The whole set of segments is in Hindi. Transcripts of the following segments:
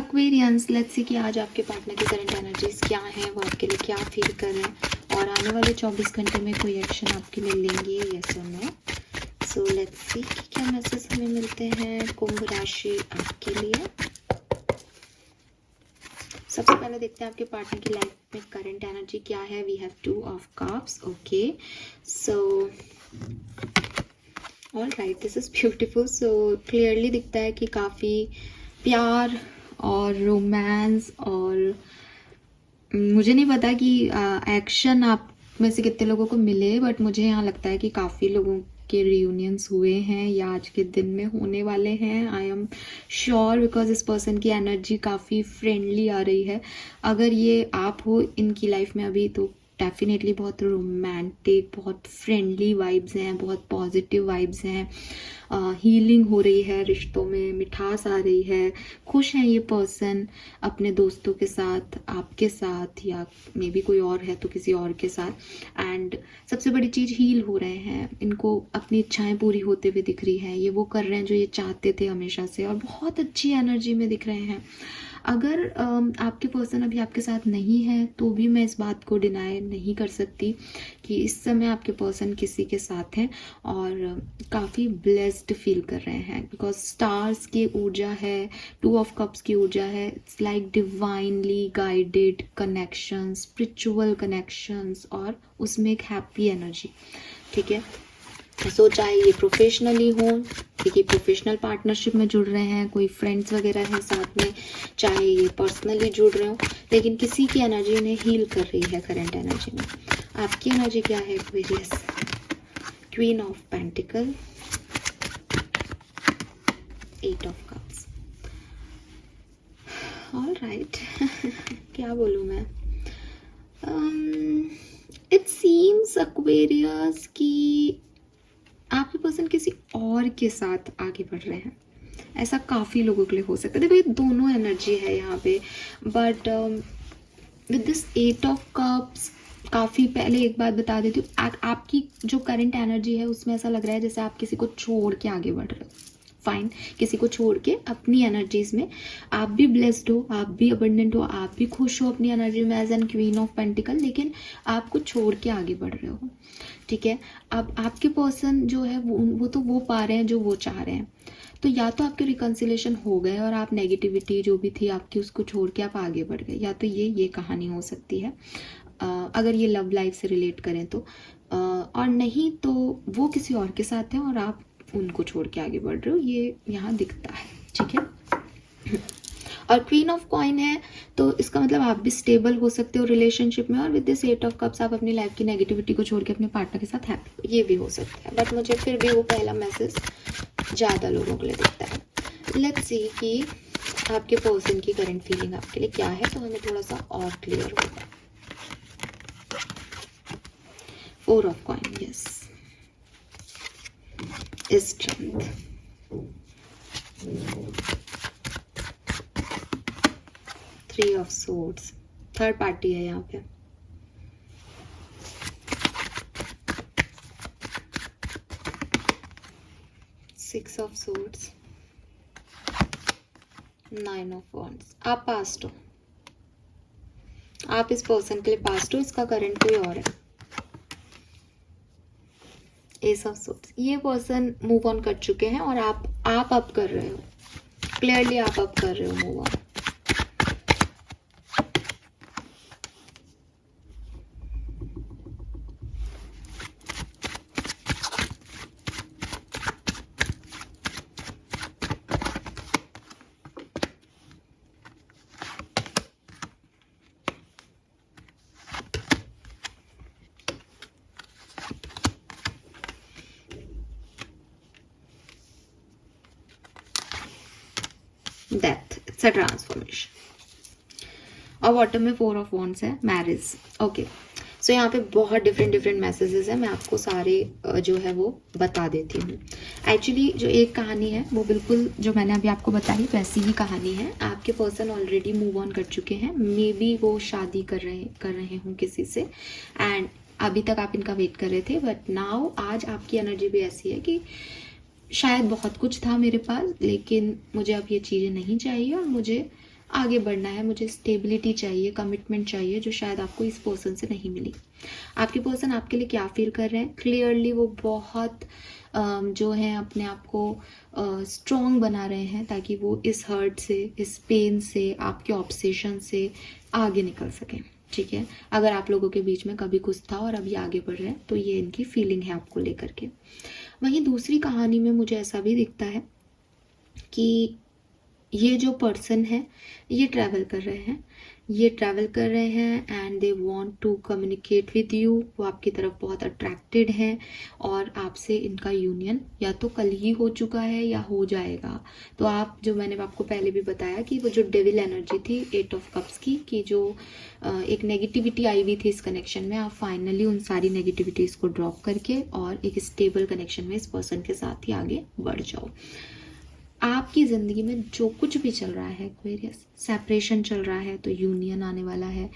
एक्वेरियंस, लेट्स सी कि आज आपके पार्टनर की करंट एनर्जीज क्या है, वो आपके लिए क्या फील कर रहे हैं और आने वाले 24 घंटे में कोई एक्शन आपके लिए लेंगे, यस और नो। सो लेट्स सी कि क्या मैसेज हमें मिलते हैं कुंभ राशि आपके लिए। सबसे पहले देखते हैं आपके पार्टनर की लाइफ में करंट एनर्जी क्या है। We have 2 of cups, okay. So all right, this is beautiful. So clearly दिखता है कि काफ़ी प्यार और रोमांस, और मुझे नहीं पता कि एक्शन आप में से कितने लोगों को मिले, बट मुझे यहाँ लगता है कि काफ़ी लोगों के रियूनियंस हुए हैं या आज के दिन में होने वाले हैं। आई एम श्योर, बिकॉज इस पर्सन की एनर्जी काफ़ी फ्रेंडली आ रही है। अगर ये आप हो इनकी लाइफ में अभी, तो डेफिनेटली बहुत रोमांटिक, बहुत फ्रेंडली वाइब्स हैं, बहुत पॉजिटिव वाइब्स हैं। हीलिंग हो रही है रिश्तों में, मिठास आ रही है, खुश है ये पर्सन अपने दोस्तों के साथ, आपके साथ, या मे बी कोई और है तो किसी और के साथ। एंड सबसे बड़ी चीज़, हील हो रहे हैं, इनको अपनी इच्छाएं पूरी होते हुए दिख रही है। ये वो कर रहे हैं जो ये चाहते थे हमेशा से, और बहुत अच्छी एनर्जी में दिख रहे हैं। अगर आपके पर्सन अभी आपके साथ नहीं है तो भी मैं इस बात को डिनाई नहीं कर सकती कि इस समय आपके पर्सन किसी के साथ हैं और काफ़ी ब्लेस्ड फील कर रहे हैं, बिकॉज स्टार्स की ऊर्जा है, 2 ऑफ कप्स की ऊर्जा है। It's like divinely guided connection, spiritual connections, और उसमें एक हैप्पी एनर्जी, ठीक है। सो चाहे ये प्रोफेशनली हो, देखिए प्रोफेशनल पार्टनरशिप में जुड़ रहे हैं, कोई फ्रेंड्स वगैरह हैं साथ में, चाहे ये पर्सनली जुड़ रहे हो, लेकिन किसी की एनर्जी इन्हें हील कर रही है करंट एनर्जी में। आपकी एनर्जी क्या है Aquarius? Queen of pentacle, 8 of cups. All right, क्या बोलूँ मैं। इट सीम्स एक्वेरियस कि आपके पर्सन किसी और के साथ आगे बढ़ रहे हैं। ऐसा काफ़ी लोगों के लिए हो सकता है। देखो ये दोनों एनर्जी है यहाँ पे, but with this 8 of cups, काफ़ी पहले एक बात बता देती हूँ, आपकी जो करंट एनर्जी है उसमें ऐसा लग रहा है जैसे आप किसी को छोड़ के आगे बढ़ रहे हो। फाइन, किसी को छोड़ के अपनी एनर्जीज में आप भी ब्लेस्ड हो, आप भी अबंडेंट हो, आप भी खुश हो अपनी एनर्जी में as an queen of pentacle, लेकिन आपको छोड़ के आगे बढ़ रहे हो, ठीक है। अब आपके पर्सन जो है वो तो वो पा रहे हैं जो वो चाह रहे हैं। तो या तो आपके रिकन्सिलेशन हो गए और आप नेगेटिविटी जो भी थी आपकी उसको छोड़ के आप आगे बढ़ गए, या तो ये कहानी हो सकती है अगर ये लव लाइफ से रिलेट करें तो। और नहीं तो वो किसी और के साथ हैं और आप उनको छोड़ के आगे बढ़ रहे हो, ये यहाँ दिखता है, ठीक है। और क्वीन ऑफ कॉइन है तो इसका मतलब आप भी स्टेबल हो सकते हो रिलेशनशिप में, और विद दिस 8 ऑफ कप्स आप अपनी लाइफ की नेगेटिविटी को छोड़ के अपने पार्टनर के साथ हैप्पी हो, ये भी हो सकता है। बट मुझे फिर भी वो पहला मैसेज ज़्यादा लोगों के लिए दिखता है। लेट्स सी कि आपके पर्सन की करंट फीलिंग आपके लिए क्या है, तो हमें थोड़ा सा और क्लियर होगा। 4 of coin, yes, strength, 3 of swords, third party है यहाँ पे, 6 ऑफ सोर्ड्स, 9 ऑफ वॉन्ड्स। आप पास्ट हो, आप इस पर्सन के लिए पास्ट हो, इसका करंट कोई और है। एस ऑफ सोर्ड्स, ये पर्सन मूव ऑन कर चुके हैं और आप अप कर रहे हो, क्लियरली आप अप कर रहे हो, move on. Death, it's a transformation. और बॉटम में 4 ऑफ वॉन्ड्स है, मैरिज, ओके। सो यहाँ पे बहुत डिफरेंट मैसेजेस हैं, मैं आपको सारे जो है वो बता देती हूँ। एक्चुअली जो एक कहानी है वो बिल्कुल जो मैंने अभी आपको बताई वैसी ही कहानी है। आपके पर्सन ऑलरेडी मूव ऑन कर चुके हैं, मे बी वो शादी कर रहे हों किसी से, एंड अभी तक आप इनका वेट कर रहे थे, बट नाउ आज आपकी एनर्जी भी ऐसी है कि शायद बहुत कुछ था मेरे पास, लेकिन मुझे अब ये चीज़ें नहीं चाहिए और मुझे आगे बढ़ना है, मुझे स्टेबिलिटी चाहिए, कमिटमेंट चाहिए, जो शायद आपको इस पर्सन से नहीं मिली। आपके पर्सन आपके लिए क्या फील कर रहे हैं? क्लियरली वो बहुत जो है अपने आप को स्ट्रॉन्ग बना रहे हैं ताकि वो इस हर्ट से, इस पेन से, आपके ऑब्सेशन से आगे निकल सकें। ठीक है, अगर आप लोगों के बीच में कभी कुछ था और अभी आगे बढ़ रहे हैं तो ये इनकी फीलिंग है आपको लेकर के। वहीं दूसरी कहानी में मुझे ऐसा भी दिखता है कि ये जो पर्सन है ये ट्रैवल कर रहे हैं, ये ट्रैवल कर रहे हैं and they want to communicate with you. वो आपकी तरफ बहुत अट्रैक्टेड हैं और आपसे इनका यूनियन या तो कल ही हो चुका है या हो जाएगा। तो आप, जो मैंने आपको पहले भी बताया कि वो जो डेविल एनर्जी थी 8 ऑफ कप्स की, कि जो एक नेगेटिविटी आई हुई थी इस कनेक्शन में, आप फाइनली उन सारी नेगेटिविटीज को ड्रॉप करके और एक स्टेबल कनेक्शन में इस पर्सन के साथ ही आगे बढ़ जाओ। आपकी ज़िंदगी में जो कुछ भी चल रहा है एक्वेरियस, सेपरेशन चल रहा है तो यूनियन आने वाला है।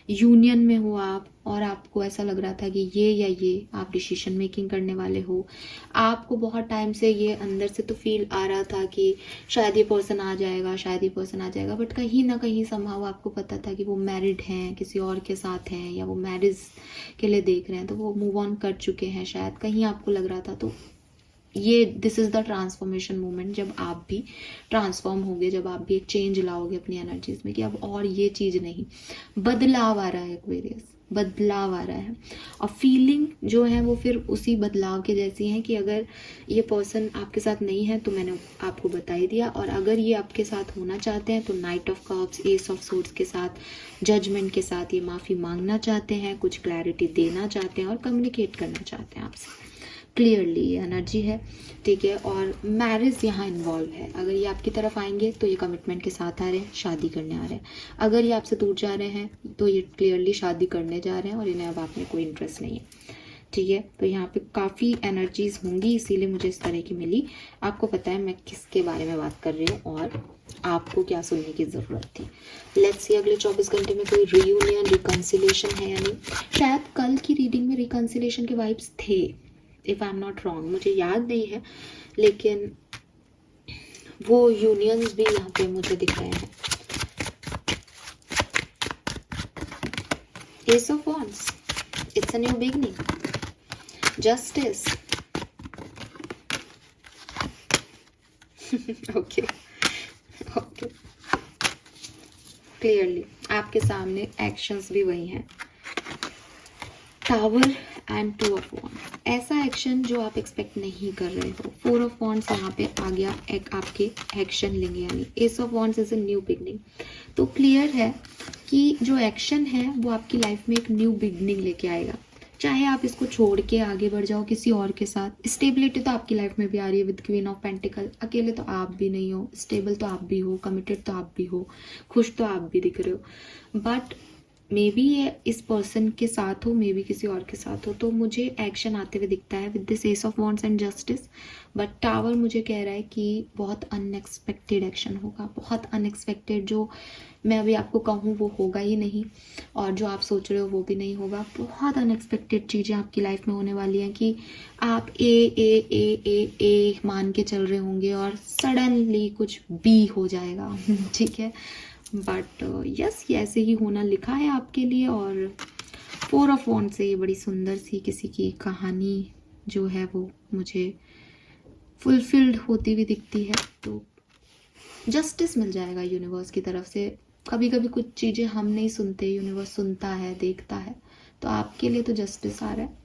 यूनियन में हो आप और आपको ऐसा लग रहा था कि ये या ये आप डिसीजन मेकिंग करने वाले हो। आपको बहुत टाइम से ये अंदर से तो फील आ रहा था कि शायद ये पर्सन आ जाएगा, शायद ये पर्सन आ जाएगा, बट कहीं ना कहीं समहाउ आपको पता था कि वो मैरिड हैं, किसी और के साथ हैं, या वो मैरिज के लिए देख रहे हैं, तो वो मूव ऑन कर चुके हैं शायद, कहीं आपको लग रहा था। तो ये this is the transformation moment, जब आप भी ट्रांसफॉर्म होगे, जब आप भी एक चेंज लाओगे अपनी एनर्जीज में कि अब और ये चीज़ नहीं, बदलाव आ रहा है एक्वेरियस, बदलाव आ रहा है। और फीलिंग जो है वो फिर उसी बदलाव के जैसी है कि अगर ये पर्सन आपके साथ नहीं है तो मैंने आपको बता ही दिया, और अगर ये आपके साथ होना चाहते हैं तो night of cups, S of swords के साथ, जजमेंट के साथ ये माफ़ी मांगना चाहते हैं, कुछ क्लैरिटी देना चाहते हैं और कम्युनिकेट करना चाहते हैं आपसे। क्लियरली ये एनर्जी है, ठीक है। और मैरिज यहाँ इन्वॉल्व है। अगर ये आपकी तरफ आएंगे तो ये कमिटमेंट के साथ आ रहे हैं, शादी करने आ रहे हैं। अगर ये आपसे दूर जा रहे हैं तो ये क्लियरली शादी करने जा रहे हैं और इन्हें अब आप में कोई इंटरेस्ट नहीं है, ठीक है। तो यहाँ पे काफ़ी एनर्जीज होंगी, इसीलिए मुझे इस तरह की मिली। आपको पता है मैं किसके बारे में बात कर रही हूँ और आपको क्या सुनने की ज़रूरत थी। लेट्स सी अगले 24 घंटे में कोई रीयूनियन, रिकन्सिलेशन है या नहीं। शायद कल की रीडिंग में रिकन्सिलेशन के वाइब्स थे, if I am not wrong, मुझे याद नहीं है, लेकिन वो यूनियंस भी यहाँ पे मुझे दिख रहे हैं। S of wands, it's a new beginning, justice, okay okay, clearly आपके सामने एक्शंस भी वही हैं, टावर एंड 2 ऑफ वॉन्ड्स। ऐसा एक्शन जो आप एक्सपेक्ट नहीं कर रहे हो। 4 ऑफ वॉन्ड्स यहाँ पे आ गया, एक आपके एक्शन लेंगे, यानी S of wands is a new beginning. तो क्लियर है कि जो एक्शन है वो आपकी लाइफ में एक न्यू बिगनिंग लेके आएगा। चाहे आप इसको छोड़ के आगे बढ़ जाओ किसी और के साथ। स्टेबिलिटी तो आपकी लाइफ में भी आ रही है विद क्वीन ऑफ पेंटिकल। अकेले तो आप भी नहीं हो, स्टेबल तो आप भी हो, कमिटेड तो आप भी हो, खुश तो आप भी दिख रहे हो, बट मे बी ये इस पर्सन के साथ हो, मे बी किसी और के साथ हो। तो मुझे एक्शन आते हुए दिखता है with this S of wands and justice. But tower मुझे कह रहा है कि बहुत अनएक्सपेक्टेड एक्शन होगा, बहुत अनएक्सपेक्टेड, जो मैं अभी आपको कहूँ वो होगा ही नहीं, और जो आप सोच रहे हो वो भी नहीं होगा। बहुत अनएक्सपेक्टेड चीज़ें आपकी लाइफ में होने वाली हैं कि आप ए मान के चल रहे होंगे और सडनली कुछ बी हो जाएगा, ठीक है। बट यस, ये ऐसे ही होना लिखा है आपके लिए। और 4 ऑफ वॉन्ड से ये बड़ी सुंदर सी किसी की कहानी जो है वो मुझे फुलफिल्ड होती हुई दिखती है। तो जस्टिस मिल जाएगा यूनिवर्स की तरफ से। कभी कभी कुछ चीज़ें हम नहीं सुनते, यूनिवर्स सुनता है, देखता है, तो आपके लिए तो जस्टिस आ रहा है।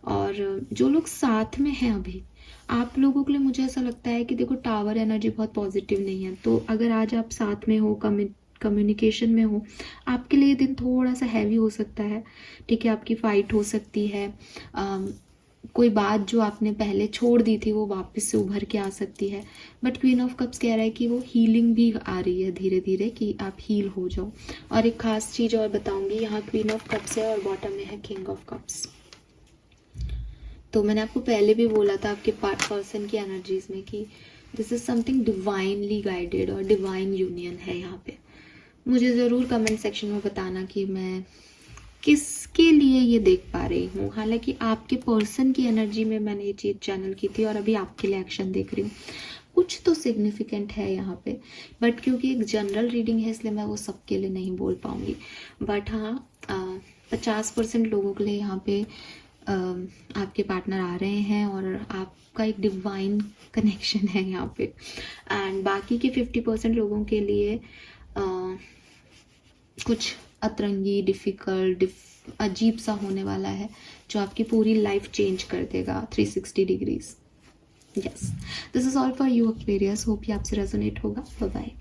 और जो लोग साथ में हैं अभी, आप लोगों के लिए मुझे ऐसा लगता है कि देखो टावर एनर्जी बहुत पॉजिटिव नहीं है। तो अगर आज आप साथ में हो, कम्युनिकेशन में हो, आपके लिए दिन थोड़ा सा हैवी हो सकता है, ठीक है। आपकी फाइट हो सकती है, कोई बात जो आपने पहले छोड़ दी थी वो वापस से उभर के आ सकती है। बट क्वीन ऑफ कप्स कह रहा है कि वो हीलिंग भी आ रही है धीरे धीरे, कि आप हील हो जाओ। और एक खास चीज़ और बताऊंगी, यहाँ क्वीन ऑफ कप्स है और बॉटम में है किंग ऑफ कप्स। तो मैंने आपको पहले भी बोला था आपके पर्सन की एनर्जीज में कि this is something divinely guided और डिवाइन यूनियन है यहाँ पे। मुझे ज़रूर कमेंट सेक्शन में बताना कि मैं किसके लिए ये देख पा रही हूँ। हालांकि आपके पर्सन की एनर्जी में मैंने ये चीज़ चैनल की थी और अभी आपके लिए एक्शन देख रही हूँ। कुछ तो सिग्निफिकेंट है यहाँ पे, बट क्योंकि एक जनरल रीडिंग है इसलिए मैं वो सबके लिए नहीं बोल पाऊँगी। बट हाँ, 50% लोगों के लिए यहाँ पे आपके पार्टनर आ रहे हैं और आपका एक डिवाइन कनेक्शन है यहाँ पे। एंड बाकी के 50% लोगों के लिए कुछ अतरंगी, डिफ़िकल्ट, अजीब सा होने वाला है जो आपकी पूरी लाइफ चेंज कर देगा 360 degrees. Yes, this is all for you Aquarius. Hope ये आपसे रेजोनेट होगा। Bye bye.